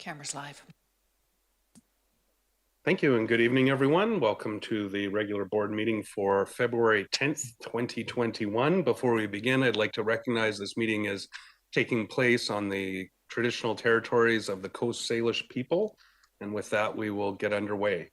Camera's live. Thank you and good evening, everyone. Welcome to the regular board meeting for February 10th, 2021. Before we begin, I'd like to recognize this meeting is taking place on the traditional territories of the Coast Salish people. And with that, we will get underway.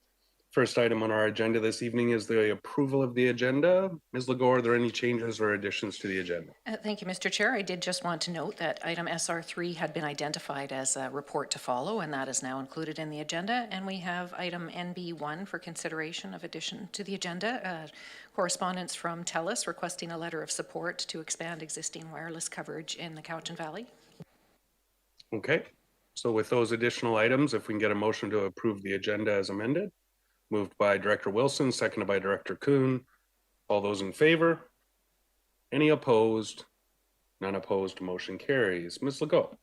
First item on our agenda this evening is the approval of the agenda. Ms. Legault, are there any changes or additions to the agenda? Thank you, Mr. Chair. I did just want to note that item SR3 had been identified as a report to follow, and that is now included in the agenda. And we have item NB1 for consideration of addition to the agenda. Correspondence from TELUS requesting a letter of support to expand existing wireless coverage in the Cowichan Valley. Okay, so with those additional items, if we can get a motion to approve the agenda as amended. Moved by Director Wilson, seconded by Director Kuhn. All those in favor? Any opposed? None opposed, motion carries. Ms. Legault.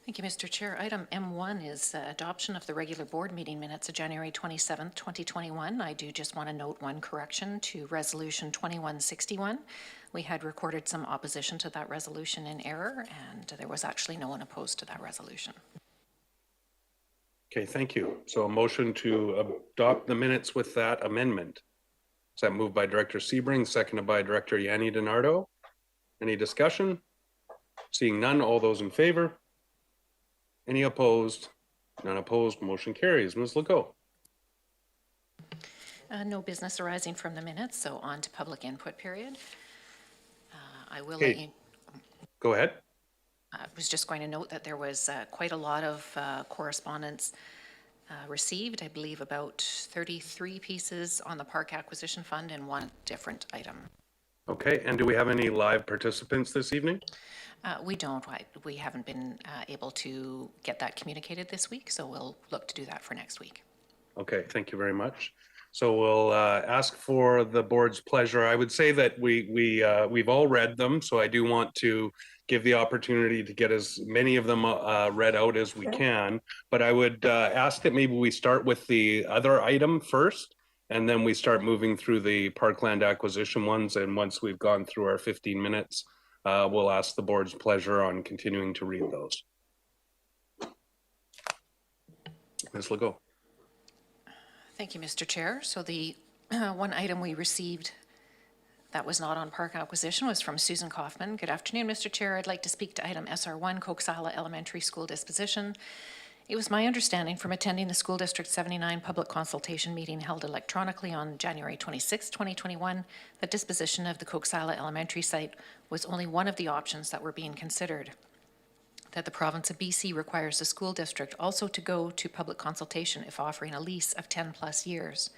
Thank you, Mr. Chair. Item M1 is adoption of the regular board meeting minutes of January 27th, 2021. I do just want to note one correction to Resolution 2161. We had recorded some opposition to that resolution in error, and there was actually no one opposed to that resolution. Okay, thank you. So a motion to adopt the minutes with that amendment. Is that moved by Director Sebring, seconded by Director Yanni DiNardo? Any discussion? Seeing none, all those in favor? Any opposed? None opposed, motion carries. Ms. Legault. No business arising from the minutes, so on to public input period. I will Okay. let you... Go ahead. I was just going to note that there was quite a lot of correspondence received. I believe about 33 pieces on the Park Acquisition Fund and one different item. Okay, and do we have any live participants this evening? We don't. We haven't been able to get that communicated this week, so we'll look to do that for next week. Okay, thank you very much. So we'll ask for the board's pleasure. I would say that we've all read them, so I do want to give the opportunity to get as many of them read out as we can. But I would ask that maybe we start with the other item first, and then we start moving through the parkland acquisition ones. And once we've gone through our 15 minutes, we'll ask the board's pleasure on continuing to read those. Ms. Legault. Thank you, Mr. Chair. So the one item we received that was not on park acquisition was from Susan Kaufman. Good afternoon, Mr. Chair. I'd like to speak to item SR1, Coaxial Elementary School Disposition. It was my understanding from attending the School District 79 public consultation meeting held electronically on January 26, 2021, that disposition of the Coaxial Elementary site was only one of the options that were being considered. That the province of BC requires the school district also to go to public consultation if offering a lease of 10 plus years.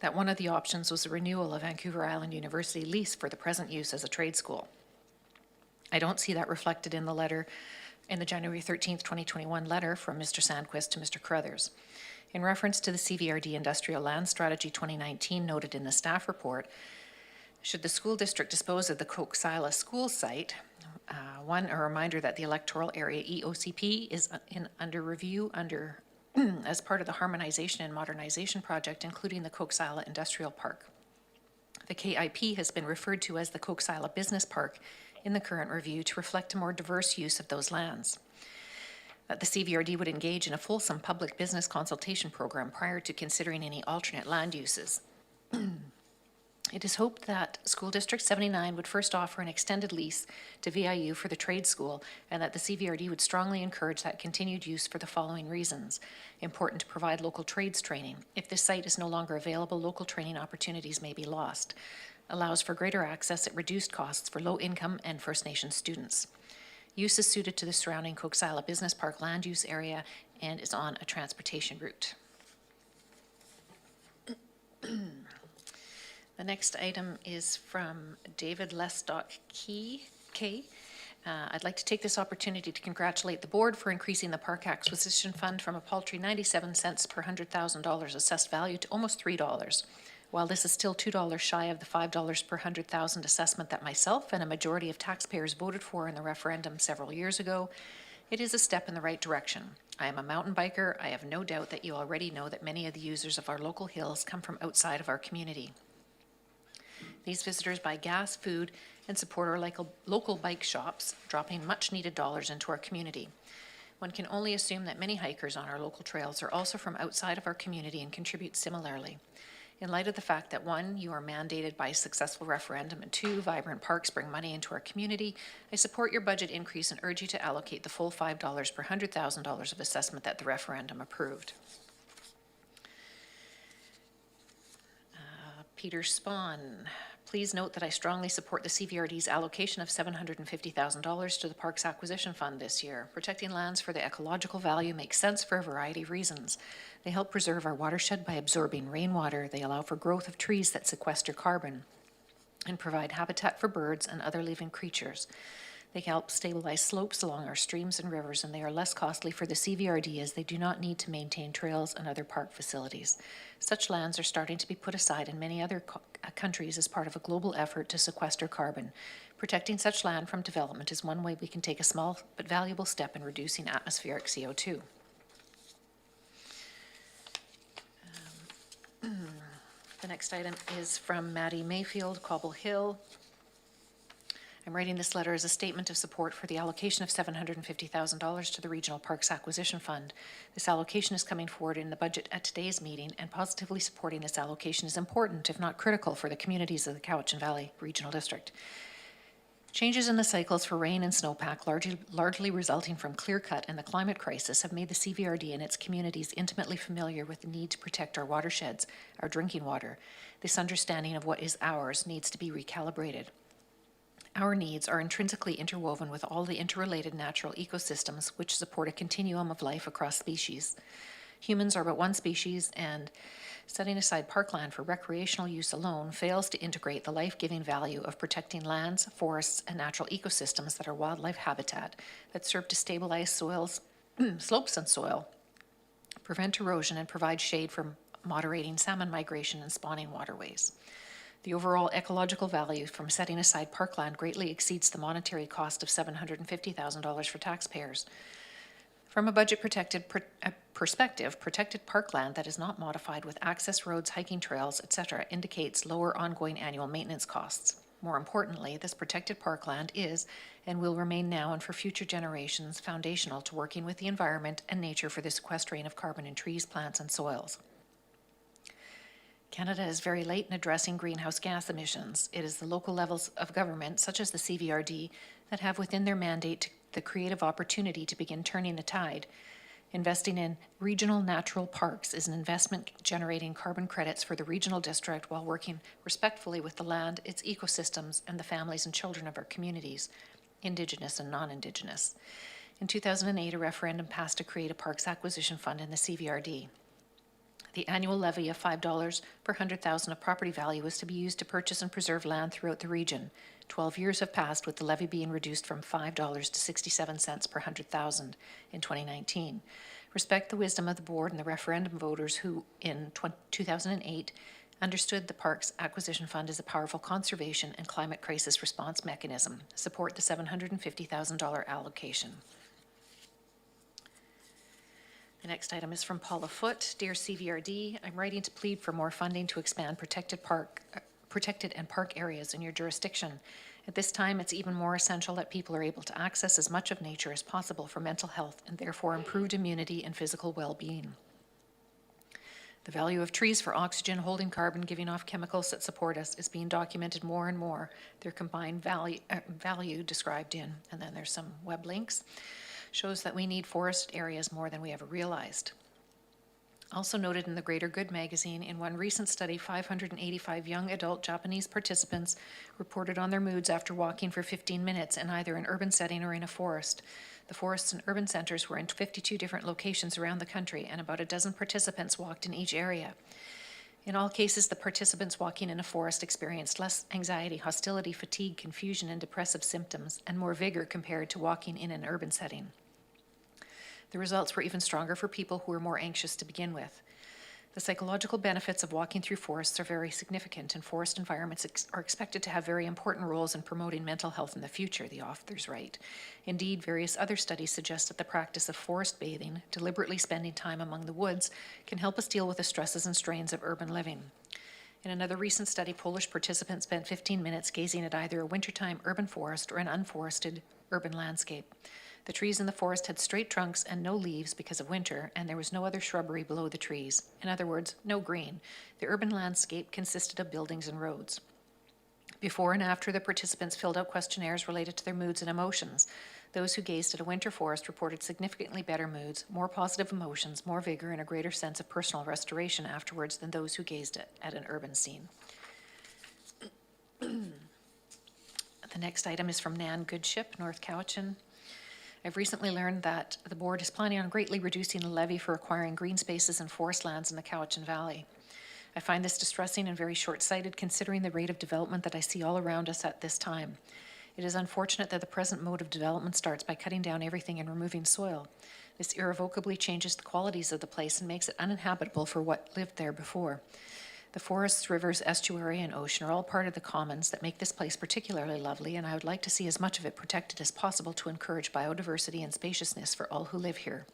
That one of the options was a renewal of Vancouver Island University lease for the present use as a trade school. I don't see that reflected in the letter, in the January 13th, 2021 letter from Mr. Sandquist to Mr. Crothers. In reference to the CVRD Industrial Land Strategy 2019 noted in the staff report, should the school district dispose of the Coaxial school site, one, a reminder that the electoral area EOCP is under review as part of the harmonization and modernization project, including the Coaxial Industrial Park. The KIP has been referred to as the Coaxial Business Park in the current review to reflect a more diverse use of those lands. That the CVRD would engage in a fulsome public business consultation program prior to considering any alternate land uses. It is hoped that School District 79 would first offer an extended lease to VIU for the trade school, and that the CVRD would strongly encourage that continued use for the following reasons. Important to provide local trades training. If this site is no longer available, local training opportunities may be lost. Allows for greater access at reduced costs for low-income and First Nations students. Use is suited to the surrounding Coaxial Business Park land use area and is on a transportation route. The next item is from David Lestock-K. I'd like to take this opportunity to congratulate the board for increasing the park acquisition fund from a paltry 97 cents per $100,000 assessed value to almost $3. While this is still $2 shy of the $5 per 100,000 assessment that myself and a majority of taxpayers voted for in the referendum several years ago, it is a step in the right direction. I am a mountain biker. I have no doubt that you already know that many of the users of our local hills come from outside of our community. These visitors buy gas, food, and support our local bike shops, dropping much needed dollars into our community. One can only assume that many hikers on our local trails are also from outside of our community and contribute similarly. In light of the fact that 1, you are mandated by a successful referendum, and 2, vibrant parks bring money into our community, I support your budget increase and urge you to allocate the full $5 per $100,000 of assessment that the referendum approved. Peter Spahn. Please note that I strongly support the CVRD's allocation of $750,000 to the Parks Acquisition Fund this year. Protecting lands for the ecological value makes sense for a variety of reasons. They help preserve our watershed by absorbing rainwater. They allow for growth of trees that sequester carbon and provide habitat for birds and other living creatures. They help stabilize slopes along our streams and rivers, and they are less costly for the CVRD as they do not need to maintain trails and other park facilities. Such lands are starting to be put aside in many other countries as part of a global effort to sequester carbon. Protecting such land from development is one way we can take a small but valuable step in reducing atmospheric CO2. The next item is from Maddie Mayfield, Cobble Hill. I'm writing this letter as a statement of support for the allocation of $750,000 to the Regional Parks Acquisition Fund. This allocation is coming forward in the budget at today's meeting, and positively supporting this allocation is important, if not critical, for the communities of the Cowichan Valley Regional District. Changes in the cycles for rain and snowpack, largely resulting from clear-cut and the climate crisis, have made the CVRD and its communities intimately familiar with the need to protect our watersheds, our drinking water. This understanding of what is ours needs to be recalibrated. Our needs are intrinsically interwoven with all the interrelated natural ecosystems which support a continuum of life across species. Humans are but one species, and setting aside parkland for recreational use alone fails to integrate the life-giving value of protecting lands, forests, and natural ecosystems that are wildlife habitat that serve to stabilize soils, slopes and soil, prevent erosion, and provide shade from moderating salmon migration and spawning waterways. The overall ecological value from setting aside parkland greatly exceeds the monetary cost of $750,000 for taxpayers. From a budget perspective, protected parkland that is not modified with access roads, hiking trails, etc. indicates lower ongoing annual maintenance costs. More importantly, this protected parkland is and will remain now and for future generations foundational to working with the environment and nature for the sequestration of carbon in trees, plants, and soils. Canada is very late in addressing greenhouse gas emissions. It is the local levels of government, such as the CVRD, that have within their mandate the creative opportunity to begin turning the tide. Investing in regional natural parks is an investment generating carbon credits for the regional district while working respectfully with the land, its ecosystems, and the families and children of our communities, Indigenous and non-Indigenous. In 2008, a referendum passed to create a Parks Acquisition Fund in the CVRD. The annual levy of $5 per $100,000 of property value was to be used to purchase and preserve land throughout the region. 12 years have passed, with the levy being reduced from $5 to 67 cents per $100,000 in 2019. Respect the wisdom of the board and the referendum voters who, in 2008, understood the Parks Acquisition Fund as a powerful conservation and climate crisis response mechanism. Support the $750,000 allocation. The next item is from Paula Foote. Dear CVRD, I'm writing to plead for more funding to expand protected and park areas in your jurisdiction. At this time, it's even more essential that people are able to access as much of nature as possible for mental health and therefore improved immunity and physical well-being. The value of trees for oxygen, holding carbon, giving off chemicals that support us is being documented more and more. Their combined value described in, and then there's some web links, shows that we need forest areas more than we ever realized. Also noted in the Greater Good magazine, in one recent study, 585 young adult Japanese participants reported on their moods after walking for 15 minutes in either an urban setting or in a forest. The forests and urban centers were in 52 different locations around the country, and about a dozen participants walked in each area. In all cases, the participants walking in a forest experienced less anxiety, hostility, fatigue, confusion, and depressive symptoms, and more vigor compared to walking in an urban setting. The results were even stronger for people who were more anxious to begin with. The psychological benefits of walking through forests are very significant, and forest environments are expected to have very important roles in promoting mental health in the future, the authors write. Indeed, various other studies suggest that the practice of forest bathing, deliberately spending time among the woods, can help us deal with the stresses and strains of urban living. In another recent study, Polish participants spent 15 minutes gazing at either a wintertime urban forest or an unforested urban landscape. The trees in the forest had straight trunks and no leaves because of winter, and there was no other shrubbery below the trees. In other words, no green. The urban landscape consisted of buildings and roads. Before and after, the participants filled out questionnaires related to their moods and emotions. Those who gazed at a winter forest reported significantly better moods, more positive emotions, more vigor, and a greater sense of personal restoration afterwards than those who gazed at an urban scene. The next item is from Nan Goodship, North Cowichan. I've recently learned that the board is planning on greatly reducing the levy for acquiring green spaces and forest lands in the Cowichan Valley. I find this distressing and very short-sighted considering the rate of development that I see all around us at this time. It is unfortunate that the present mode of development starts by cutting down everything and removing soil. This irrevocably changes the qualities of the place and makes it uninhabitable for what lived there before. The forests, rivers, estuary, and ocean are all part of the commons that make this place particularly lovely, and I would like to see as much of it protected as possible to encourage biodiversity and spaciousness for all who live here.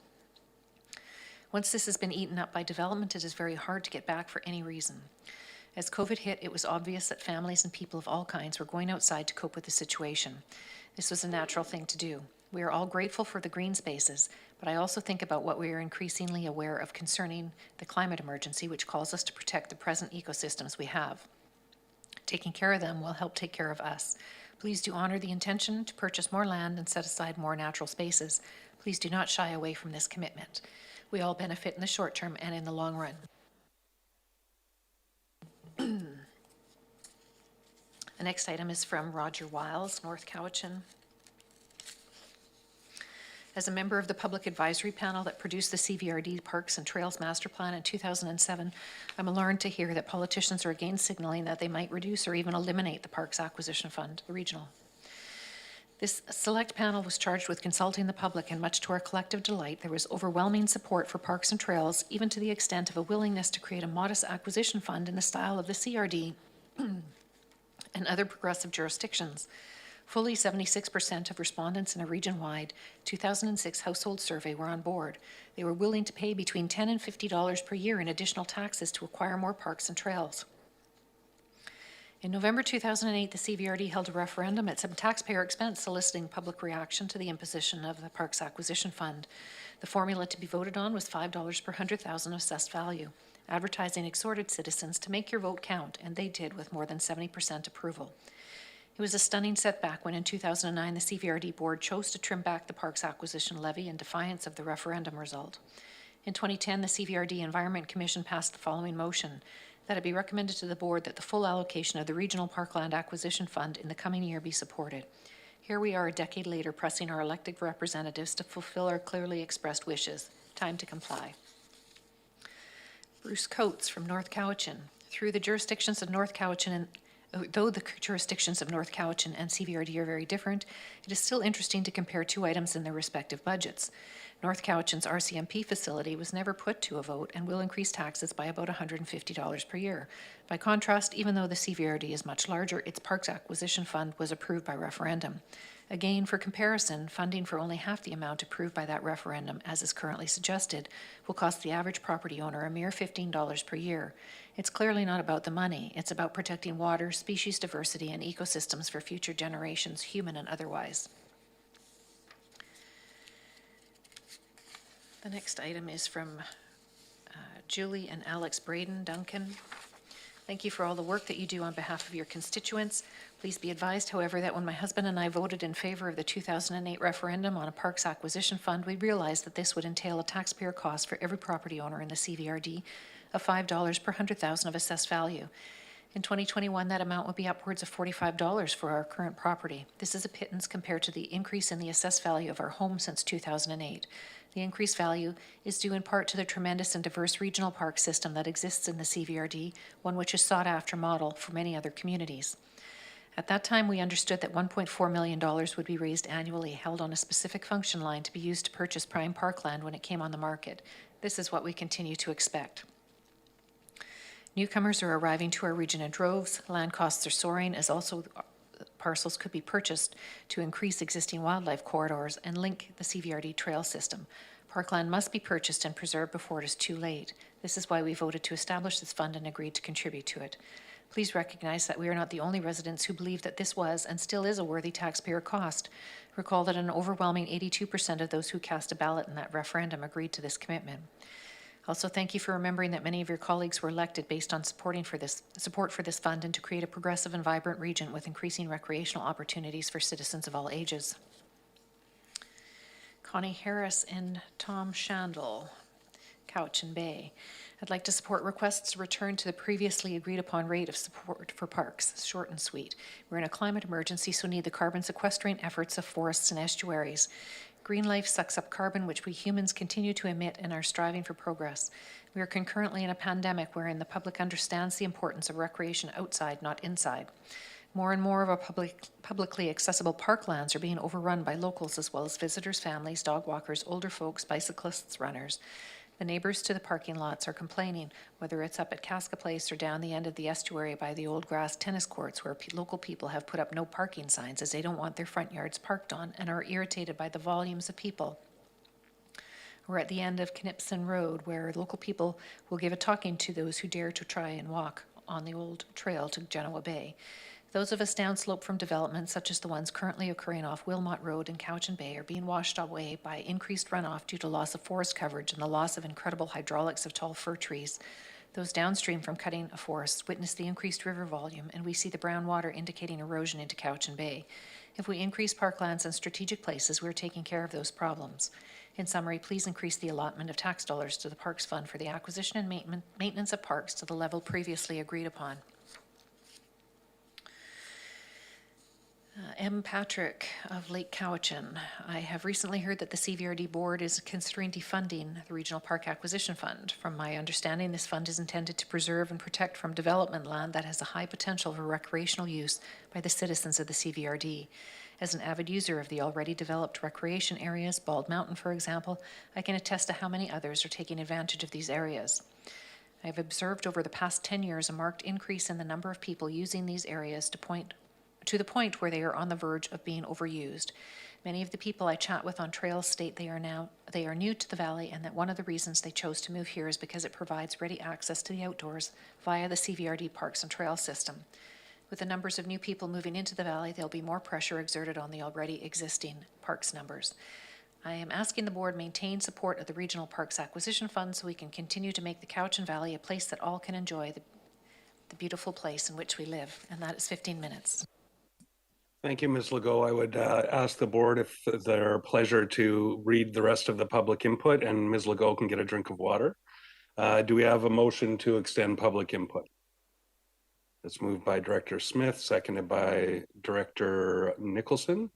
Once this has been eaten up by development, it is very hard to get back for any reason. As COVID hit, it was obvious that families and people of all kinds were going outside to cope with the situation. This was a natural thing to do. We are all grateful for the green spaces, but I also think about what we are increasingly aware of concerning the climate emergency, which calls us to protect the present ecosystems we have. Taking care of them will help take care of us. Please do honor the intention to purchase more land and set aside more natural spaces. Please do not shy away from this commitment. We all benefit in the short term and in the long run. The next item is from Roger Wiles, North Cowichan. As a member of the Public Advisory Panel that produced the CVRD Parks and Trails Master Plan in 2007, I'm alarmed to hear that politicians are again signaling that they might reduce or even eliminate the Parks Acquisition Fund, the regional. This select panel was charged with consulting the public, and much to our collective delight, there was overwhelming support for parks and trails, even to the extent of a willingness to create a modest acquisition fund in the style of the CRD and other progressive jurisdictions. Fully 76% of respondents in a region-wide 2006 household survey were on board. They were willing to pay between $10 and $50 per year in additional taxes to acquire more parks and trails. In November 2008, the CVRD held a referendum at some taxpayer expense soliciting public reaction to the imposition of the Parks Acquisition Fund. The formula to be voted on was $5 per 100,000 assessed value. Advertising exhorted citizens to make your vote count, and they did with more than 70% approval. It was a stunning setback when in 2009 the CVRD board chose to trim back the parks acquisition levy in defiance of the referendum result. In 2010, the CVRD Environment Commission passed the following motion: that it be recommended to the board that the full allocation of the Regional Parkland Acquisition Fund in the coming year be supported. Here we are a decade later pressing our elected representatives to fulfill our clearly expressed wishes. Time to comply. Bruce Coates from North Cowichan. Though the jurisdictions of North Cowichan and CVRD are very different, it is still interesting to compare two items in their respective budgets. North Cowichan's RCMP facility was never put to a vote and will increase taxes by about $150 per year. By contrast, even though the CVRD is much larger, its Parks Acquisition Fund was approved by referendum. Again, for comparison, funding for only half the amount approved by that referendum, as is currently suggested, will cost the average property owner a mere $15 per year. It's clearly not about the money. It's about protecting water, species diversity, and ecosystems for future generations, human and otherwise. The next item is from Julie and Alex Braden Duncan. Thank you for all the work that you do on behalf of your constituents. Please be advised, however, that when my husband and I voted in favor of the 2008 referendum on a Parks Acquisition Fund, we realized that this would entail a taxpayer cost for every property owner in the CVRD of $5 per 100,000 of assessed value. In 2021, that amount would be upwards of $45 for our current property. This is a pittance compared to the increase in the assessed value of our home since 2008. The increased value is due in part to the tremendous and diverse regional park system that exists in the CVRD, one which is sought after model for many other communities. At that time, we understood that $1.4 million would be raised annually, held on a specific function line to be used to purchase prime parkland when it came on the market. This is what we continue to expect. Newcomers are arriving to our region in droves. Land costs are soaring, as also parcels could be purchased to increase existing wildlife corridors and link the CVRD trail system. Parkland must be purchased and preserved before it is too late. This is why we voted to establish this fund and agreed to contribute to it. Please recognize that we are not the only residents who believe that this was and still is a worthy taxpayer cost. Recall that an overwhelming 82% of those who cast a ballot in that referendum agreed to this commitment. Also, thank you for remembering that many of your colleagues were elected based on support for this fund and to create a progressive and vibrant region with increasing recreational opportunities for citizens of all ages. Connie Harris and Tom Shandel, Cowichan Bay. I'd like to support requests to return to the previously agreed upon rate of support for parks, short and sweet. We're in a climate emergency, so need the carbon sequestering efforts of forests and estuaries. Green life sucks up carbon, which we humans continue to emit and are striving for progress. We are concurrently in a pandemic wherein the public understands the importance of recreation outside, not inside. More and more of our publicly accessible parklands are being overrun by locals as well as visitors, families, dog walkers, older folks, bicyclists, runners. The neighbors to the parking lots are complaining, whether it's up at Casca Place or down the end of the estuary by the old grass tennis courts where local people have put up no parking signs as they don't want their front yards parked on and are irritated by the volumes of people. Or at the end of Knipson Road where local people will give a talking to those who dare to try and walk on the old trail to Genoa Bay. Those of us downslope from development, such as the ones currently occurring off Wilmot Road and Cowichan Bay, are being washed away by increased runoff due to loss of forest coverage and the loss of incredible hydraulics of tall fir trees. Those downstream from cutting a forest witness the increased river volume, and we see the brown water indicating erosion into Cowichan Bay. If we increase parklands and strategic places, we're taking care of those problems. In summary, please increase the allotment of tax dollars to the Parks Fund for the acquisition and maintenance of parks to the level previously agreed upon. M. Patrick of Lake Cowichan. I have recently heard that the CVRD board is considering defunding the Regional Park Acquisition Fund. From my understanding, this fund is intended to preserve and protect from development land that has a high potential for recreational use by the citizens of the CVRD. As an avid user of the already developed recreation areas, Bald Mountain, for example, I can attest to how many others are taking advantage of these areas. I have observed over the past 10 years a marked increase in the number of people using these areas to the point where they are on the verge of being overused. Many of the people I chat with on trails state they are new to the valley and that one of the reasons they chose to move here is because it provides ready access to the outdoors via the CVRD Parks and Trails system. With the numbers of new people moving into the valley, there'll be more pressure exerted on the already existing parks numbers. I am asking the board maintain support of the Regional Parks Acquisition Fund so we can continue to make the Cowichan Valley a place that all can enjoy the beautiful place in which we live, and that is 15 minutes. Thank you, Ms. Legault. I would ask the board if their pleasure to read the rest of the public input, and Ms. Legault can get a drink of water. Do we have a motion to extend public input? It's moved by Director Smith, seconded by Director Nicholson.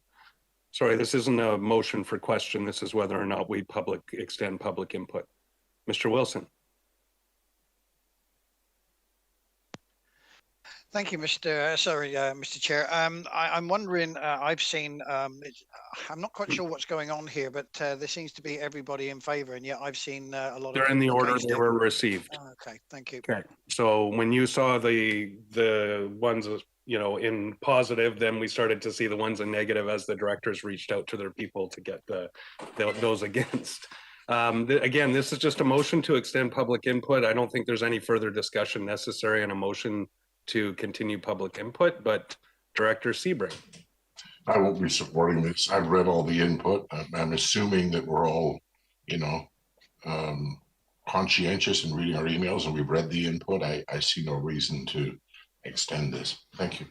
Sorry, this isn't a motion for question. This is whether or not we extend public input. Mr. Wilson. Thank you, Mr. Chair. I'm wondering, I've seen, I'm not quite sure what's going on here, but there seems to be everybody in favour, and yet I've seen a lot of. They're in the order they were received. Oh, okay, thank you. Okay, so when you saw the ones, you know, in positive, then we started to see the ones in negative as the directors reached out to their people to get those against. Again, this is just a motion to extend public input. I don't think there's any further discussion necessary on a motion to continue public input, but Director Sebring. I won't be supporting this. I've read all the input. I'm assuming that we're all, you know, conscientious in reading our emails, and we've read the input. I see no reason to extend this. Thank you.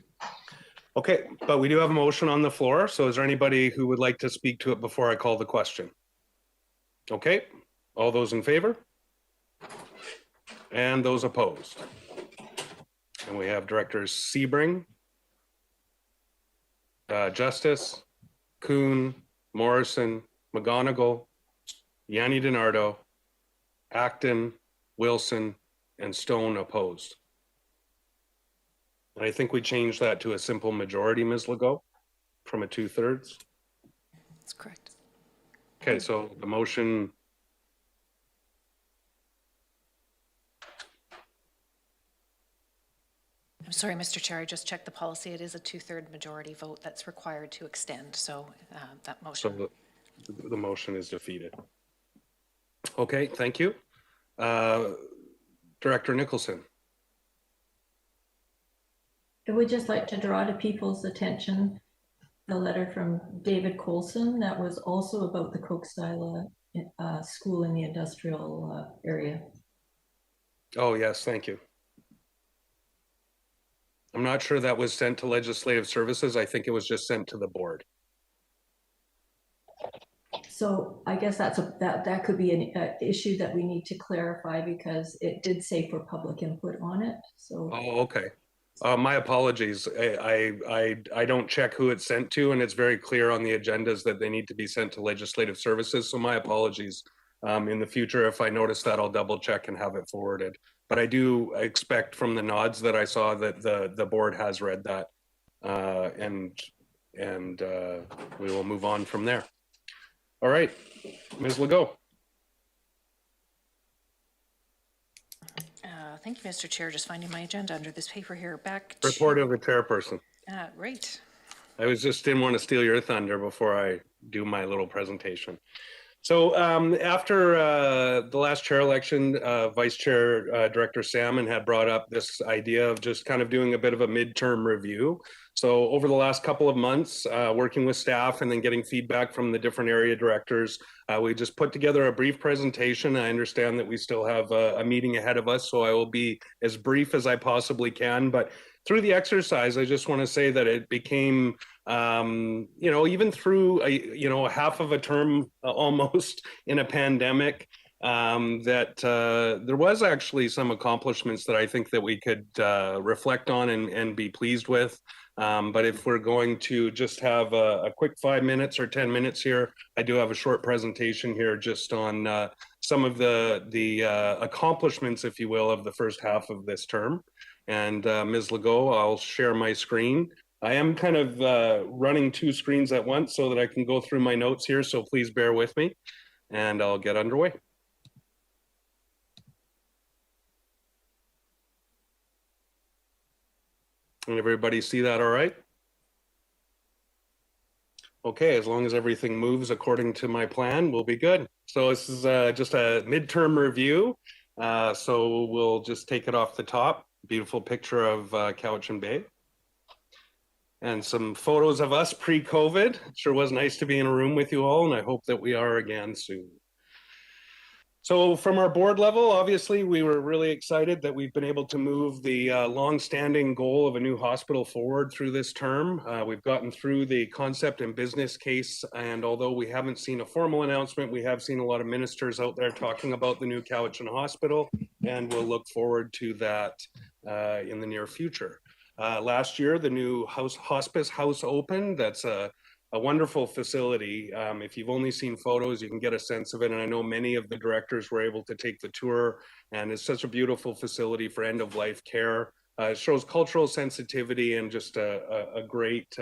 Okay, but we do have a motion on the floor. So is there anybody who would like to speak to it before I call the question? Okay, all those in favor? And those opposed? And we have Directors Sebring, Justice, Kuhn, Morrison, McGonigal, Yanni DiNardo, Acton, Wilson, and Stone opposed. And I think we changed that to a simple majority, Ms. Legault, from a 2/3. That's correct. Okay, so the motion. I'm sorry, Mr. Chair, I just checked the policy. It is a 2/3 majority vote that's required to extend. So that motion. So the motion is defeated. Okay, thank you. Director Nicholson. I would just like to draw to people's attention the letter from David Colson that was also about the Coaxial school in the industrial area. Oh, yes, thank you. I'm not sure that was sent to Legislative Services. I think it was just sent to the board. So I guess that could be an issue that we need to clarify, because it did say for public input on it. So. Oh, okay. My apologies. I don't check who it's sent to, and it's very clear on the agendas that they need to be sent to Legislative Services. So my apologies. In the future, if I notice that, I'll double check and have it forwarded. But I do expect from the nods that I saw that the board has read that, and we will move on from there. All right, Ms. Legault. Thank you, Mr. Chair. Just finding my agenda under this paper here. Back to... Report of the chairperson. Right. I didn't want to steal your thunder before I do my little presentation. So after the last chair election, Vice Chair Director Salmon had brought up this idea of just kind of doing a bit of a midterm review. So over the last couple of months, working with staff and then getting feedback from the different area directors, we just put together a brief presentation. I understand that we still have a meeting ahead of us, so I will be as brief as I possibly can. But through the exercise, I just want to say that it became, you know, even through a half of a term almost in a pandemic, that there was actually some accomplishments that I think that we could reflect on and be pleased with. But if we're going to just have a quick 5 minutes or 10 minutes here, I do have a short presentation here just on some of the accomplishments, if you will, of the first half of this term. And Ms. Legault, I'll share my screen. I am kind of running two screens at once so that I can go through my notes here, so please bear with me, and I'll get underway. And everybody see that all right? Okay, as long as everything moves according to my plan, we'll be good. So this is just a midterm review. So we'll just take it off the top. Beautiful picture of Cowichan Bay. And some photos of us pre-COVID. Sure was nice to be in a room with you all, and I hope that we are again soon. So from our board level, obviously, we were really excited that we've been able to move the long-standing goal of a new hospital forward through this term. We've gotten through the concept and business case, and although we haven't seen a formal announcement, we have seen a lot of ministers out there talking about the new Cowichan Hospital, and we'll look forward to that in the near future. Last year, the new hospice house opened. That's a wonderful facility. If you've only seen photos, you can get a sense of it. And I know many of the directors were able to take the tour, and it's such a beautiful facility for end-of-life care. It shows cultural sensitivity and just a great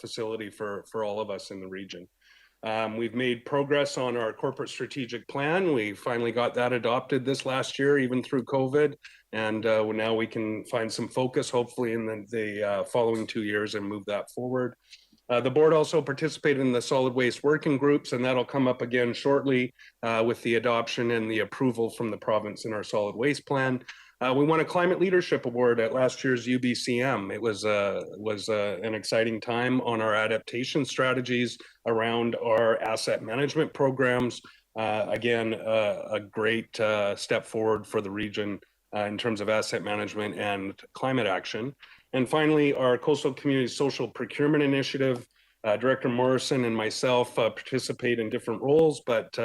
facility for all of us in the region. We've made progress on our corporate strategic plan. We finally got that adopted this last year, even through COVID. And now we can find some focus, hopefully, in the following 2 years and move that forward. The board also participated in the solid waste working groups, and that'll come up again shortly with the adoption and the approval from the province in our solid waste plan. We won a Climate Leadership Award at last year's UBCM. It was an exciting time on our adaptation strategies around our asset management programs. Again, a great step forward for the region in terms of asset management and climate action. And finally, our Coastal Community Social Procurement Initiative, Director Morrison and myself participate in different roles, but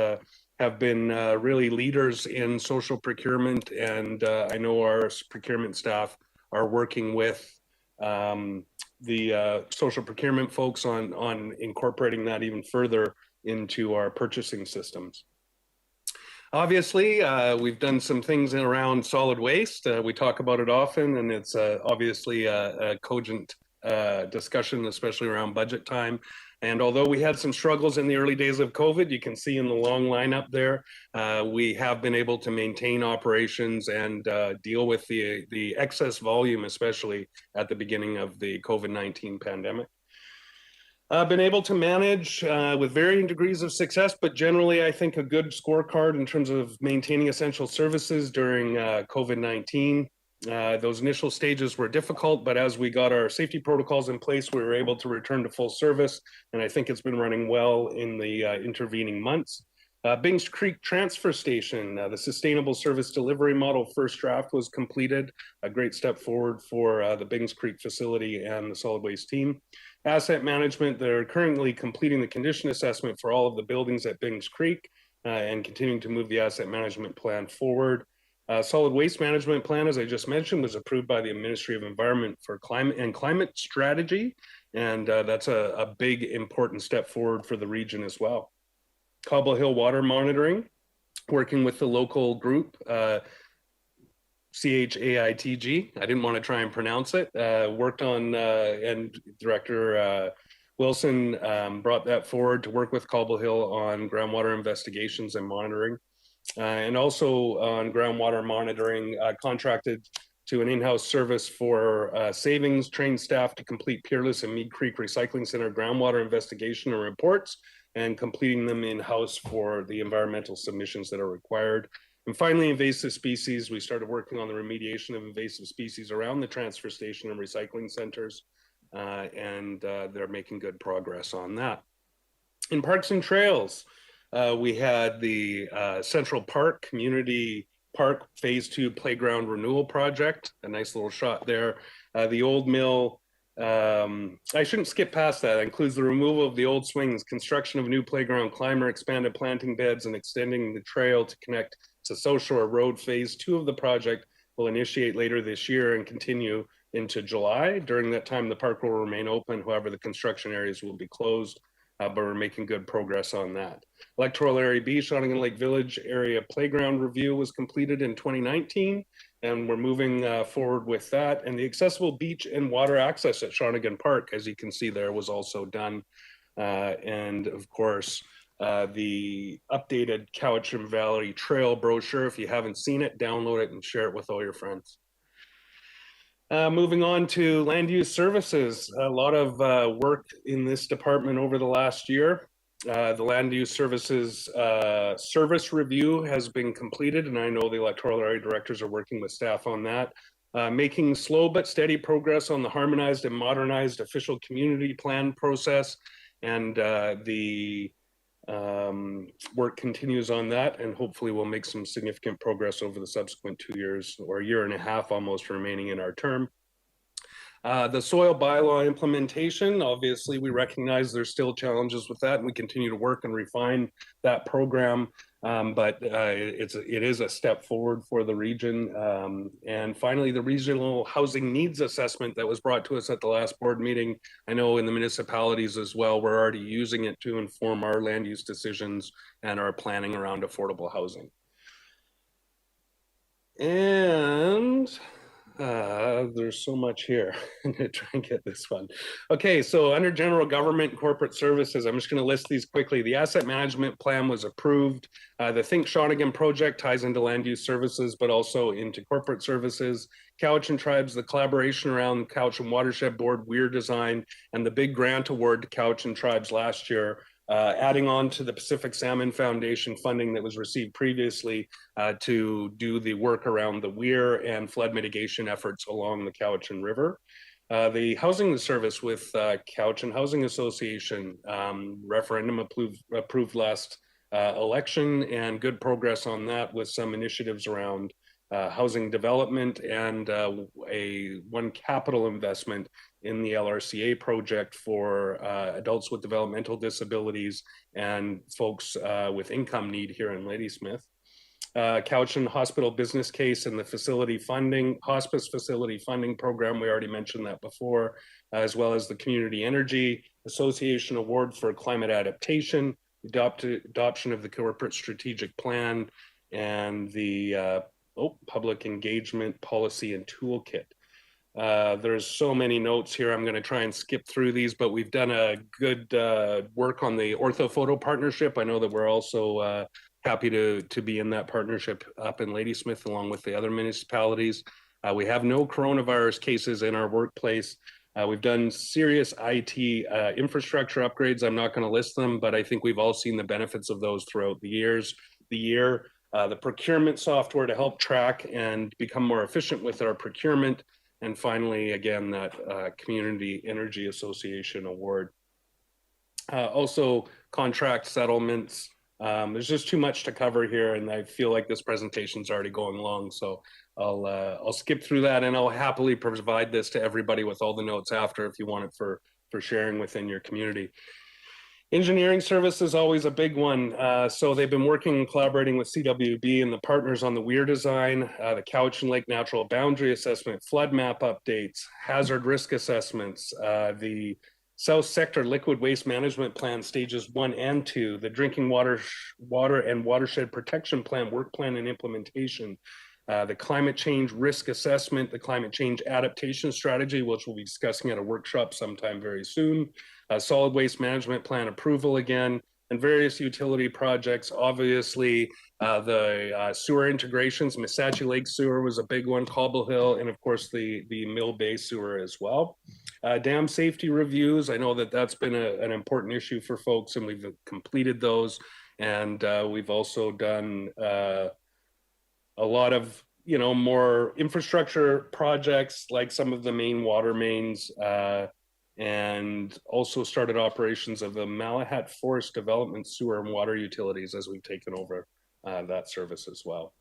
have been really leaders in social procurement. And I know our procurement staff are working with the social procurement folks on incorporating that even further into our purchasing systems. Obviously, we've done some things around solid waste. We talk about it often, and it's obviously a cogent discussion, especially around budget time. And although we had some struggles in the early days of COVID, you can see in the long lineup there, we have been able to maintain operations and deal with the excess volume, especially at the beginning of the COVID-19 pandemic. Been able to manage with varying degrees of success, but generally I think a good scorecard in terms of maintaining essential services during COVID-19. Those initial stages were difficult, but as we got our safety protocols in place, we were able to return to full service, and I think it's been running well in the intervening months. Bings Creek Transfer Station, the Sustainable Service Delivery Model first draft was completed, a great step forward for the Bings Creek facility and the solid waste team. Asset management, they're currently completing the condition assessment for all of the buildings at Bings Creek and continuing to move the asset management plan forward. Solid waste management plan, as I just mentioned, was approved by the Ministry of Environment for Climate Strategy, and that's a big important step forward for the region as well. Cobble Hill Water Monitoring, working with the local group, CHAITG. I didn't want to try and pronounce it. Worked on, and Director Wilson brought that forward to work with Cobble Hill on groundwater investigations and monitoring. And also on groundwater monitoring, contracted to an in-house service for savings, trained staff to complete Peerless and Mead Creek Recycling Center groundwater investigation and reports, and completing them in-house for the environmental submissions that are required. And finally, invasive species. We started working on the remediation of invasive species around the transfer station and recycling centers, and they're making good progress on that. In parks and trails, we had the Central Park Community Park Phase 2 Playground Renewal Project, a nice little shot there. The old mill, I shouldn't skip past that. It includes the removal of the old swings, construction of a new playground climber, expanded planting beds, and extending the trail to connect to South Shore Road. Phase 2 of the project will initiate later this year and continue into July. During that time, the park will remain open. However, the construction areas will be closed, but we're making good progress on that. Electoral Area B, Shawnigan Lake Village Area Playground Review was completed in 2019, and we're moving forward with that. And the accessible beach and water access at Shawnigan Park, as you can see there, was also done. And of course, the updated Cowichan Valley Trail brochure. If you haven't seen it, download it and share it with all your friends. Moving on to land use services, a lot of work in this department over the last year. The land use services service review has been completed, and I know the electoral area directors are working with staff on that. Making slow but steady progress on the harmonized and modernized official community plan process, and the work continues on that, and hopefully we'll make some significant progress over the subsequent 2 years or a year and a half almost remaining in our term. The soil bylaw implementation, obviously we recognize there's still challenges with that, and we continue to work and refine that program, but it is a step forward for the region. And finally, the regional housing needs assessment that was brought to us at the last board meeting. I know in the municipalities as well, we're already using it to inform our land use decisions and our planning around affordable housing. And there's so much here. I'm going to try and get this one. Okay, so under general government and corporate services, I'm just going to list these quickly. The asset management plan was approved. The Think Shawnigan project ties into land use services, but also into corporate services. Cowichan Tribes, the collaboration around Cowichan Watershed Board, Weir Design, and the big grant award to Cowichan Tribes last year, adding on to the Pacific Salmon Foundation funding that was received previously to do the work around the weir and flood mitigation efforts along the Cowichan River. The housing service with Cowichan Housing Association, referendum approved last election, and good progress on that with some initiatives around housing development and one capital investment in the LRCA project for adults with developmental disabilities and folks with income need here in Ladysmith. Cowichan Hospital business case and the facility funding, hospice facility funding program, we already mentioned that before, as well as the Community Energy Association Award for Climate Adaptation, adoption of the Corporate Strategic Plan, and the Public Engagement Policy and Toolkit. There's so many notes here. I'm going to try and skip through these, but we've done a good work on the orthophoto partnership. I know that we're also happy to be in that partnership up in Ladysmith along with the other municipalities. We have no coronavirus cases in our workplace. We've done serious IT infrastructure upgrades. I'm not going to list them, but I think we've all seen the benefits of those throughout the year. the procurement software to help track and become more efficient with our procurement, and finally, again, that Community Energy Association award. Also, contract settlements. There's just too much to cover here, and I feel like this presentation's already going long, so I'll skip through that, and I'll happily provide this to everybody with all the notes after if you want it for sharing within your community. Engineering service is always a big one. So they've been working and collaborating with CWB and the partners on the weir design, the Coaxial Lake Natural Boundary Assessment, flood map updates, hazard risk assessments, the South Sector Liquid Waste Management Plan Stages 1 and 2, the Drinking Water and Watershed Protection Plan Work Plan and Implementation, the Climate Change Risk Assessment, the Climate Change Adaptation Strategy, which we'll be discussing at a workshop sometime very soon, Solid Waste Management Plan approval again, and various utility projects. Obviously, the sewer integrations, Missachi Lake Sewer was a big one, Cobble Hill, and of course the Mill Bay Sewer as well. Dam safety reviews, I know that that's been an important issue for folks, and we've completed those. And we've also done a lot of, more infrastructure projects, like some of the main water mains, and also started operations of the Malahat Forest Development Sewer and Water Utilities as we've taken over that service as well.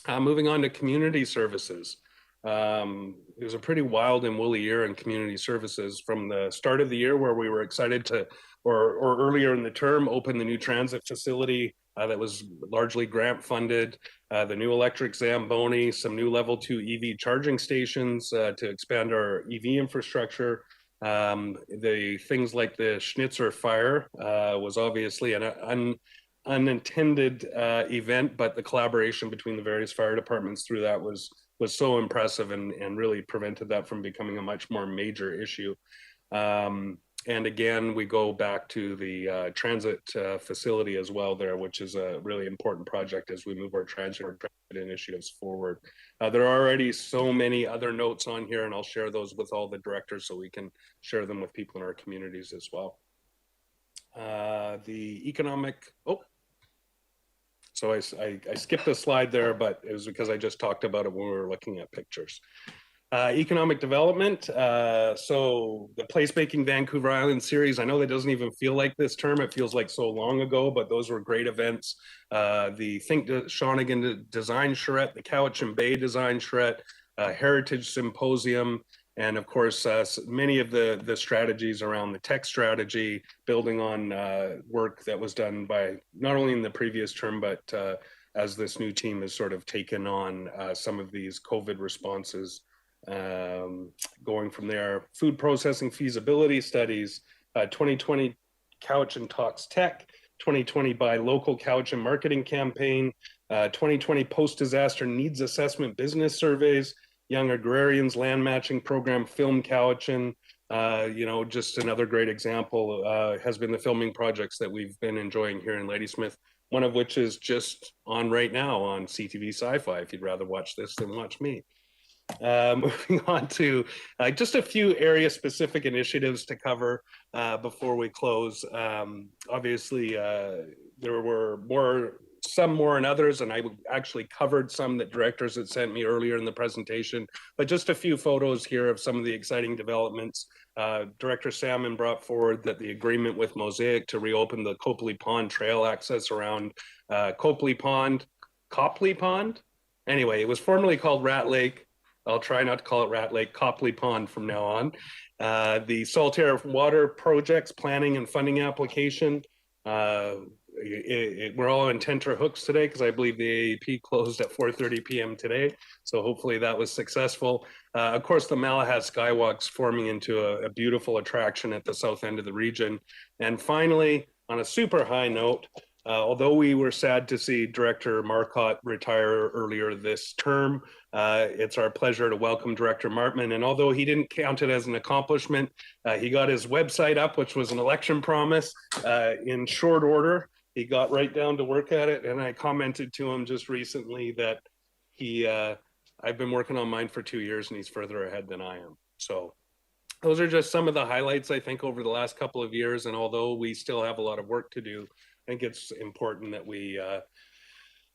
Moving on to community services. It was a pretty wild and woolly year in community services from the start of the year, where we were excited to, or earlier in the term, open the new transit facility that was largely grant funded, the new electric Zamboni, some new level 2 EV charging stations to expand our EV infrastructure. The things like the Schnitzer fire was obviously an unintended event, but the collaboration between the various fire departments through that was so impressive and really prevented that from becoming a much more major issue. And again, we go back to the transit facility as well there, which is a really important project as we move our transit initiatives forward. There are already so many other notes on here, and I'll share those with all the directors so we can share them with people in our communities as well. The economic, so I skipped a slide there, but it was because I just talked about it when we were looking at pictures. Economic development. So the Placemaking Vancouver Island series, I know that doesn't even feel like this term. It feels like so long ago, but those were great events. The Think Shawnigan Design Charrette, the Cowichan Bay Design Charrette, Heritage Symposium, and of course, many of the strategies around the tech strategy, building on work that was done by not only in the previous term, but as this new team has sort of taken on some of these COVID responses. Going from there, food processing feasibility studies, 2020 Cowichan Talks Tech, 2020 Buy Local Cowichan Marketing Campaign, 2020 Post-Disaster Needs Assessment Business Surveys, Young Agrarians Land Matching Program, Film Cowichan. Just another great example has been the filming projects that we've been enjoying here in Ladysmith, one of which is just on right now on CTV Sci-Fi, if you'd rather watch this than watch me. Moving on to just a few area-specific initiatives to cover before we close. Obviously, there were some more and others, and I actually covered some that directors had sent me earlier in the presentation, but just a few photos here of some of the exciting developments. Director Salmon brought forward that the agreement with Mosaic to reopen the Copley Pond trail access around Copley Pond. Anyway, it was formerly called Rat Lake. I'll try not to call it Rat Lake, Copley Pond from now on. The Saltaire Water Projects Planning and Funding Application. We're all on tenterhooks today because I believe the AAP closed at 4:30 p.m. today. So hopefully that was successful. Of course, the Malahat Skywalk's forming into a beautiful attraction at the south end of the region. And finally, on a super high note, although we were sad to see Director Marcotte retire earlier this term, it's our pleasure to welcome Director Martman. And although he didn't count it as an accomplishment, he got his website up, which was an election promise, in short order. He got right down to work at it. And I commented to him just recently that I've been working on mine for 2 years and he's further ahead than I am. So those are just some of the highlights, I think, over the last couple of years. And although we still have a lot of work to do, I think it's important that we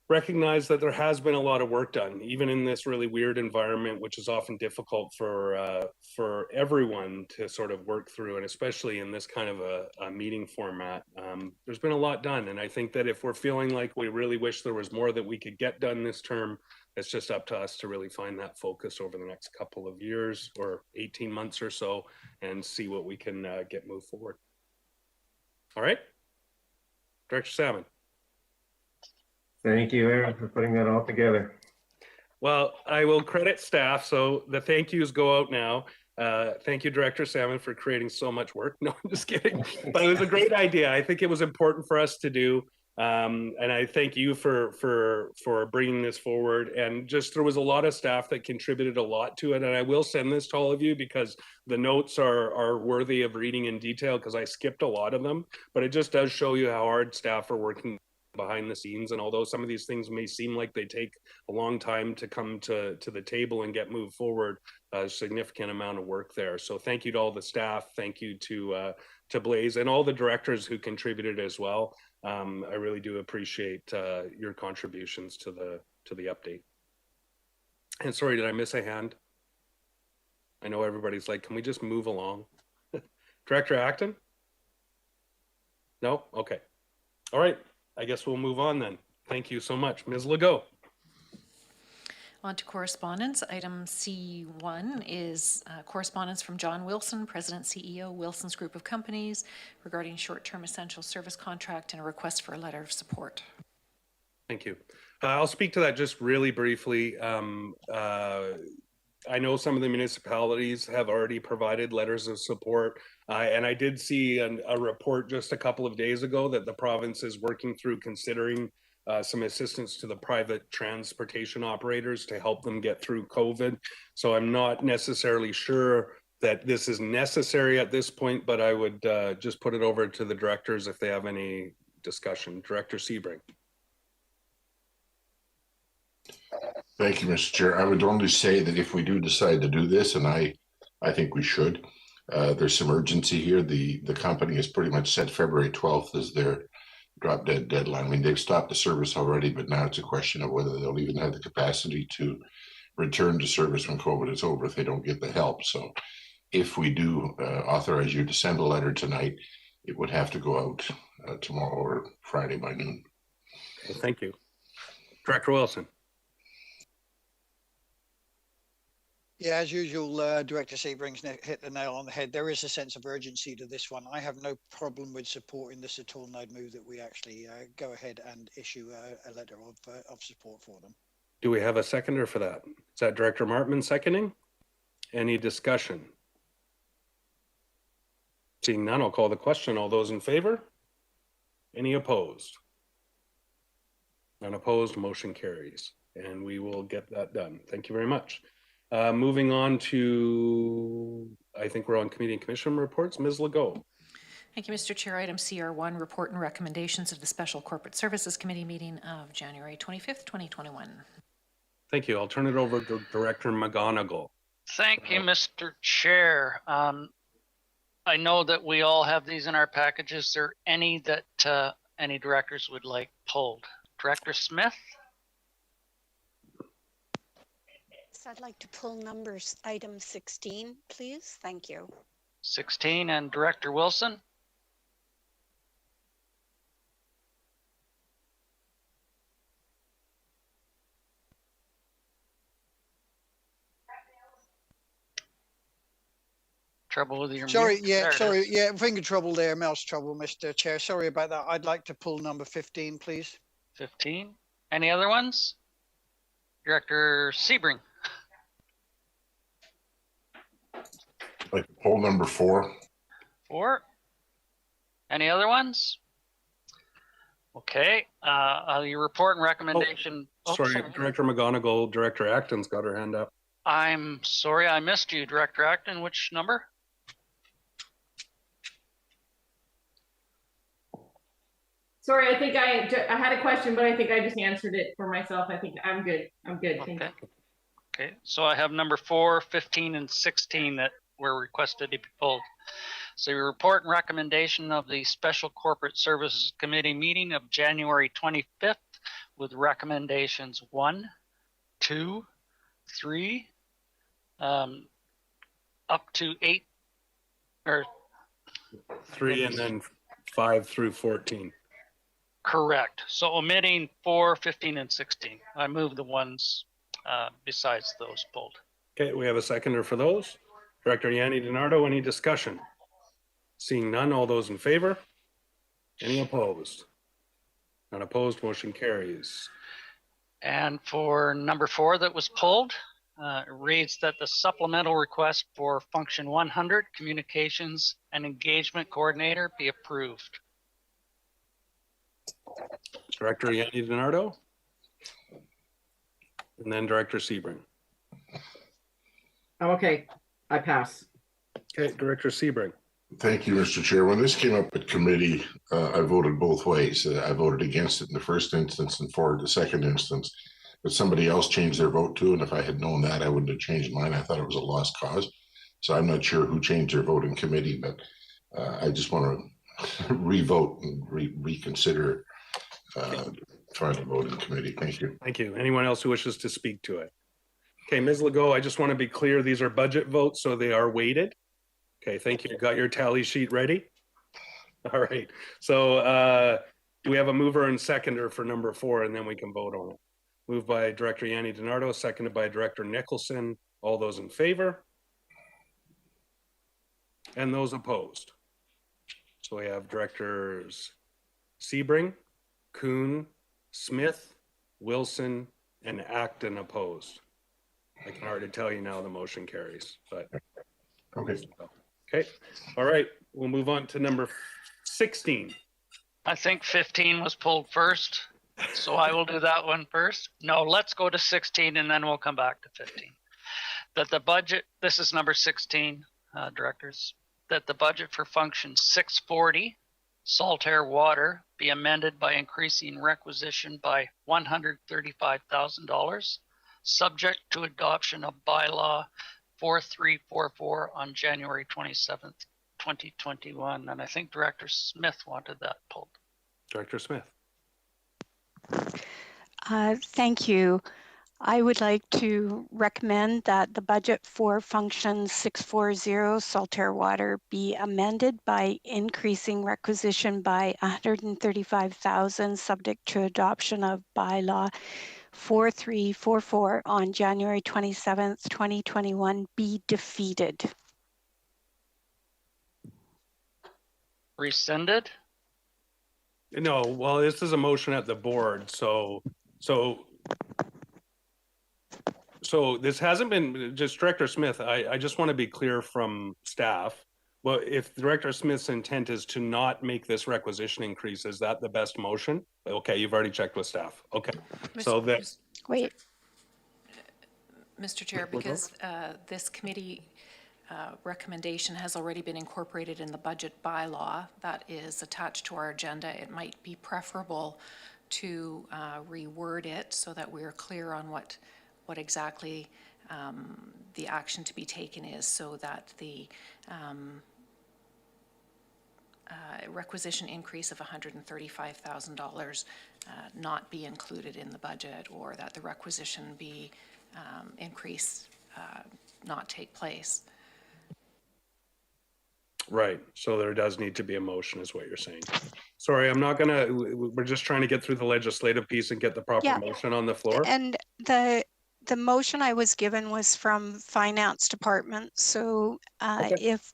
recognize that there has been a lot of work done, even in this really weird environment, which is often difficult for everyone to sort of work through, and especially in this kind of a meeting format. There's been a lot done, and I think that if we're feeling like we really wish there was more that we could get done this term, it's just up to us to really find that focus over the next couple of years or 18 months or so, and see what we can get moved forward. All right, Director Salmon. Thank you, Aaron, for putting that all together. Well, I will credit staff, so the thank yous go out now. Thank you, Director Salmon, for creating so much work. No, I'm just kidding. But it was a great idea. I think it was important for us to do. And I thank you for bringing this forward. And just there was a lot of staff that contributed a lot to it. And I will send this to all of you because the notes are worthy of reading in detail because I skipped a lot of them. But it just does show you how hard staff are working behind the scenes, and although some of these things may seem like they take a long time to come to the table and get moved forward, a significant amount of work there. So thank you to all the staff, thank you to Blaze and all the directors who contributed as well. I really do appreciate your contributions to the update. And sorry, did I miss a hand? I know everybody's like, can we just move along? Director Acton? No? Okay. All right. I guess we'll move on then. Thank you so much. Ms. Legault. On to correspondence. Item C1 is correspondence from John Wilson, President CEO, Wilson's Group of Companies, regarding short-term essential service contract and a request for a letter of support. Thank you. I'll speak to that just really briefly. I know some of the municipalities have already provided letters of support, and I did see a report just a couple of days ago that the province is working through considering some assistance to the private transportation operators to help them get through COVID. So I'm not necessarily sure that this is necessary at this point, but I would just put it over to the directors if they have any discussion. Director Sebring. Thank you, Mr. Chair. I would only say that if we do decide to do this, and I think we should, there's some urgency here. The company has pretty much set February 12th as their drop dead deadline. I mean, they've stopped the service already, but now it's a question of whether they'll even have the capacity to return to service when COVID is over if they don't get the help. So if we do authorize you to send a letter tonight, it would have to go out tomorrow or Friday by noon. Okay, thank you. Director Wilson. Yeah, as usual, Director Sebring's hit the nail on the head. There is a sense of urgency to this one. I have no problem with supporting this at all, and I'd move that we actually go ahead and issue a letter of support for them. Do we have a seconder for that? Is that Director Martman seconding? Any discussion? Seeing none, I'll call the question. All those in favor? Any opposed? None opposed, motion carries. And we will get that done. Thank you very much. Moving on to, I think we're on committee and commission reports. Ms. Legault. Thank you, Mr. Chair. Item CR1, report and recommendations of the Special Corporate Services Committee meeting of January 25th, 2021. Thank you. I'll turn it over to Director McGonigal. Thank you, Mr. Chair. I know that we all have these in our packages. Is there any that any directors would like pulled? Director Smith? I'd like to pull numbers item 16, please. Thank you. 16 and Director Wilson? Trouble with your Sorry, mute? yeah, There it sorry, is. yeah, finger trouble there, mouse trouble, Mr. Chair. Sorry about that. I'd like to pull number 15, please. 15. Any other ones? Director Sebring? Like poll number 4. 4. Any other ones? Okay, your report and recommendation. Sorry, Director McGonigal, Director Acton's got her hand up. I'm sorry I missed you, Director Acton. Which number? Sorry, I think I had a question, but I think I just answered it for myself. I think I'm good. I'm good. Thank you. Okay, so I have number 4, 15, and 16 that were requested to be pulled. So your report and recommendation of the Special Corporate Services Committee meeting of January 25th with recommendations 1, 2, 3, up to 8, or 3 and then 5 through 14. correct. So omitting 4, 15, and 16. I move the ones besides those pulled. Okay, we have a seconder for those. Director Yanni DiNardo, any discussion? Seeing none, all those in favor? Any opposed? None opposed, motion carries. And for number 4 that was pulled, it reads that the supplemental request for function 100, communications and engagement coordinator, be approved. Director Yanni DiNardo. And then Director Sebring. I'm okay. I pass. Okay, Director Sebring. Thank you, Mr. Chair. When this came up at committee, I voted both ways. I voted against it in the first instance and for the second instance. But somebody else changed their vote too, and if I had known that, I wouldn't have changed mine. I thought it was a lost cause. So I'm not sure who changed their vote in committee, but I just want to re-vote and reconsider trying to vote in committee. Thank you. Thank you. Anyone else who wishes to speak to it? Okay, Ms. Legault, I just want to be clear, these are budget votes, so they are weighted. Okay, thank you. Got your tally sheet ready? All right. So do we have a mover and seconder for number 4, and then we can vote on it? Moved by Director Yanni DiNardo, seconded by Director Nicholson. All those in favor? And those opposed? So we have Directors Sebring, Kuhn, Smith, Wilson, and Acton opposed. I can already tell you now the motion carries, but Okay. okay. All right, we'll move on to number 16. I think 15 was pulled first, so I will do that one first. No, let's go to 16 and then we'll come back to 15. That the budget, this is number 16, directors, that the budget for function 640, Saltair Water, be amended by increasing requisition by $135,000, subject to adoption of bylaw 4344 on January 27th, 2021. And I think Director Smith wanted that pulled. Director Smith. Thank you. I would like to recommend that the budget for function 640 Saltair Water be amended by increasing requisition by $135,000 subject to adoption of bylaw 4344 on January 27th, 2021 be defeated. Rescinded? No, well, this is a motion at the board, so this hasn't been, just Director Smith, I just want to be clear from staff. Well, if Director Smith's intent is to not make this requisition increase, is that the best motion? Okay, you've already checked with staff. Okay, so that. Wait. Mr. Chair, because this committee recommendation has already been incorporated in the budget bylaw that is attached to our agenda, it might be preferable to reword it so that we're clear on what exactly the action to be taken is, so that the requisition increase of $135,000 not be included in the budget, or that the requisition be increase not take place. Right, so there does need to be a motion is what you're saying. Sorry, I'm not gonna, we're just trying to get through the legislative piece and get the proper motion on the floor. And the motion I was given was from Finance Department. So if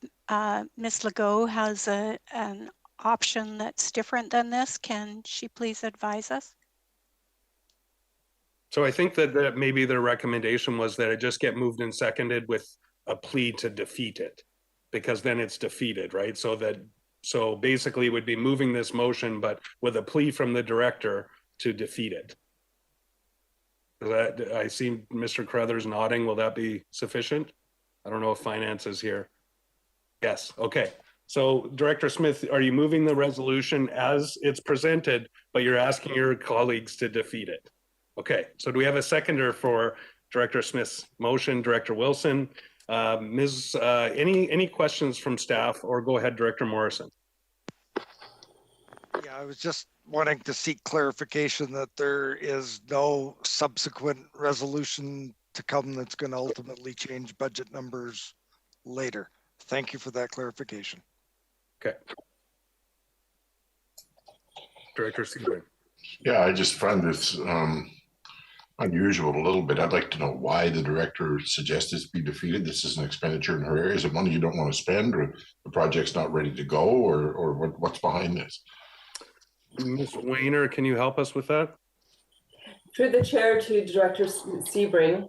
Ms. Legault has an option that's different than this, can she please advise us? So I think that maybe their recommendation was that it just get moved and seconded with a plea to defeat it, because then it's defeated, right? So basically it would be moving this motion, but with a plea from the director to defeat it. I see Mr. Crothers nodding. Will that be sufficient? I don't know if finance is here. Yes, okay. So Director Smith, are you moving the resolution as it's presented, but you're asking your colleagues to defeat it? Okay, so do we have a seconder for Director Smith's motion? Director Wilson, Ms. Any questions from staff, or go ahead, Director Morrison. Yeah, I was just wanting to seek clarification that there is no subsequent resolution to come that's going to ultimately change budget numbers later. Thank you for that clarification. Okay. Director Sebring. Yeah, I just find this unusual a little bit. I'd like to know why the director suggests this be defeated. This is an expenditure in her area. Is it money you don't want to spend, or the project's not ready to go, or what's behind this? Ms. Weiner, can you help us with that? Through the chair to Director Sebring,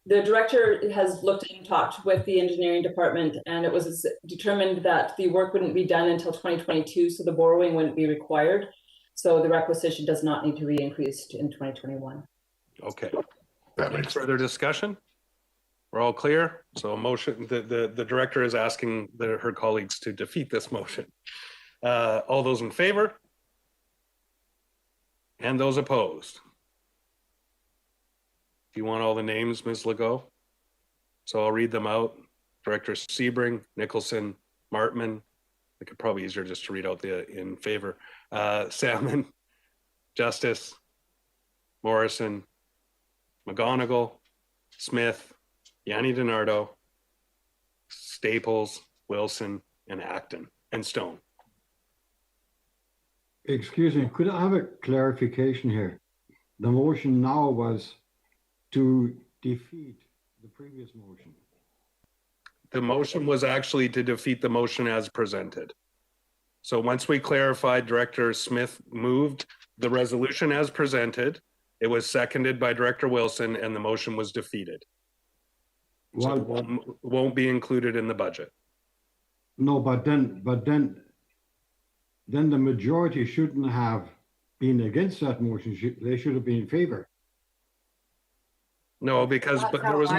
the director has looked and talked with the engineering department, and it was determined that the work wouldn't be done until 2022, so the borrowing wouldn't be required. So the requisition does not need to be increased in 2021. Okay. That makes further discussion? We're all clear? So a motion, the director is asking her colleagues to defeat this motion. All those in favor? And those opposed? Do you want all the names, Ms. Legault? So I'll read them out. Director Sebring, Nicholson, Martman. I could probably easier just to read out the in favor. Salmon, Justice, Morrison, McGonigal, Smith, Yanni DiNardo, Staples, Wilson, and Acton, and Stone. Excuse me, could I have a clarification here? The motion now was to defeat the previous motion. The motion was actually to defeat the motion as presented. So once we clarified, Director Smith moved the resolution as presented. It was seconded by Director Wilson, and the motion was defeated. So it won't be included in the budget. No, but then the majority shouldn't have been against that motion. They should have been in favor. No, because but there was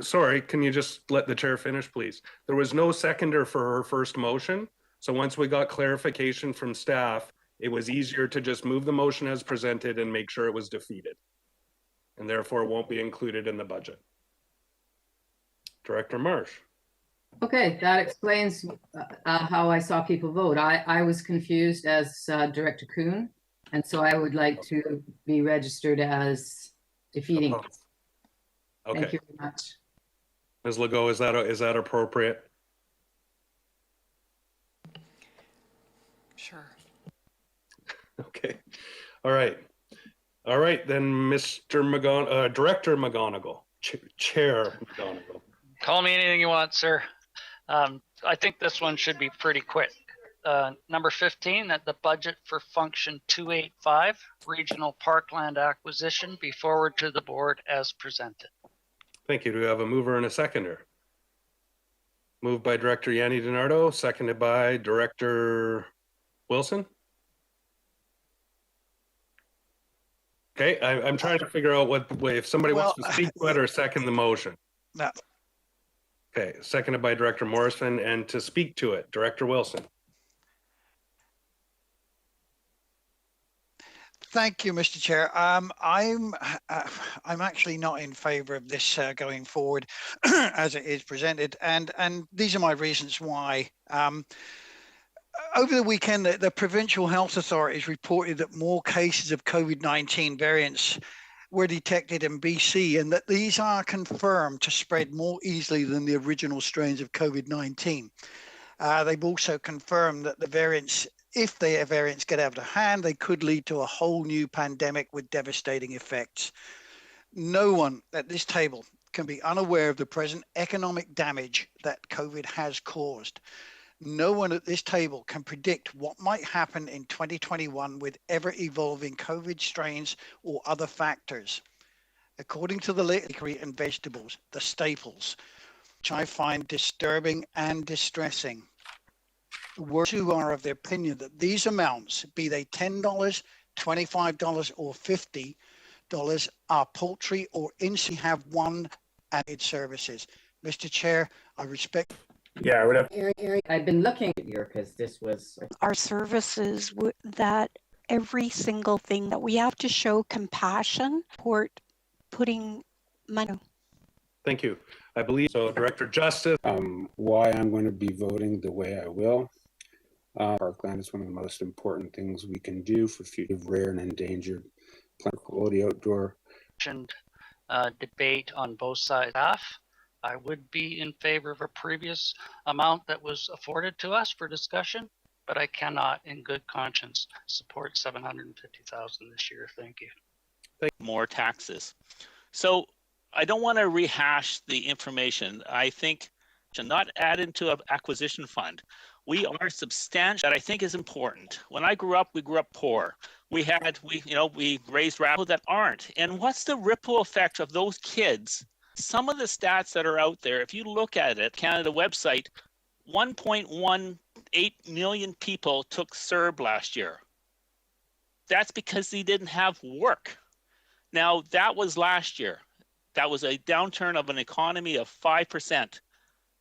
sorry, can you just let the chair finish, please? There was no seconder for her first motion. So once we got clarification from staff, it was easier to just move the motion as presented and make sure it was defeated. And therefore it won't be included in the budget. Director Marsh. Okay, that explains how I saw people vote. I was confused as Director Kuhn, and so I would like to be registered as defeating. Okay. Thank you very much. Ms. Legault, is that appropriate? Sure. Okay. All right. All right, then Mr. Director McGonigal, Chair McGonigal. Call me anything you want, sir. I think this one should be pretty quick. Number 15, that the budget for function 285, regional parkland acquisition, be forward to the board as presented. Thank you. Do we have a mover and a seconder? Moved by Director Yanni DiNardo, seconded by Director Wilson. Okay, I'm trying to figure out what way, if somebody wants to speak to it or second the motion. No. Okay, seconded by Director Morrison, and to speak to it, Director Wilson. Thank you, Mr. Chair. I'm actually not in favour of this going forward as it is presented, and these are my reasons why. Over the weekend, the provincial health authorities reported that more cases of COVID-19 variants were detected in BC, and that these are confirmed to spread more easily than the original strains of COVID-19. They've also confirmed that the variants, if the variants get out of hand, they could lead to a whole new pandemic with devastating effects. No one at this table can be unaware of the present economic damage that COVID has caused. No one at this table can predict what might happen in 2021 with ever-evolving COVID strains or other factors. According to the bakery and vegetables, the staples, which I find disturbing and distressing, the workers who are of the opinion that these amounts, be they $10, $25 or $50, are paltry or instantly have one added services. Mr. Chair, I respect. Yeah, I would have. I've been looking at your, because this was. Our services that every single thing that we have to show compassion toward putting money. Thank you. I believe so. Director Justice. Why I'm going to be voting the way I will. Parkland is one of the most important things we can do for future rare and endangered plant quality outdoor. Debate on both sides. I would be in favor of a previous amount that was afforded to us for discussion, but I cannot in good conscience support 750,000 this year. Thank you. More taxes. So I don't want to rehash the information. I think to not add into an acquisition fund. We are substantial, that I think is important. When I grew up, we grew up poor. We raised rabble that aren't. And what's the ripple effect of those kids? Some of the stats that are out there, if you look at it, Canada website, 1.18 million people took CERB last year. That's because they didn't have work. Now, that was last year. That was a downturn of an economy of 5%.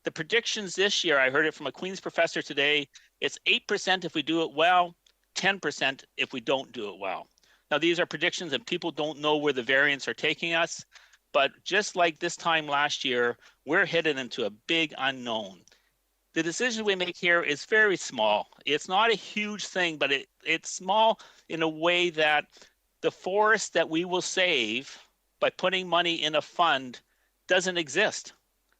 The predictions this year, I heard it from a Queen's professor today, it's 8% if we do it well, 10% if we don't do it well. Now, these are predictions and people don't know where the variants are taking us, but just like this time last year, we're headed into a big unknown. The decision we make here is very small. It's not a huge thing, but it's small in a way that the forest that we will save by putting money in a fund doesn't exist.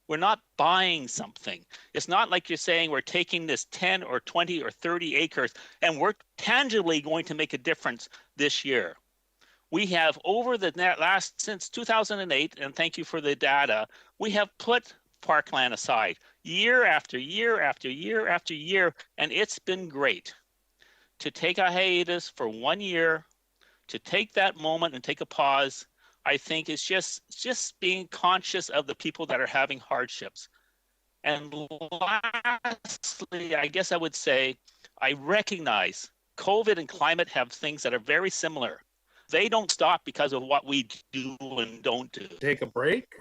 We're not buying something. It's not like you're saying we're taking this 10 or 20 or 30 acres and we're tangibly going to make a difference this year. We have over the since 2008, and thank you for the data, we have put parkland aside year after year after year after year, and it's been great. To take a hiatus for 1 year, to take that moment and take a pause, I think is just being conscious of the people that are having hardships. And lastly, I guess I would say, I recognize COVID and climate have things that are very similar. They don't stop because of what we do and don't do. Take a break.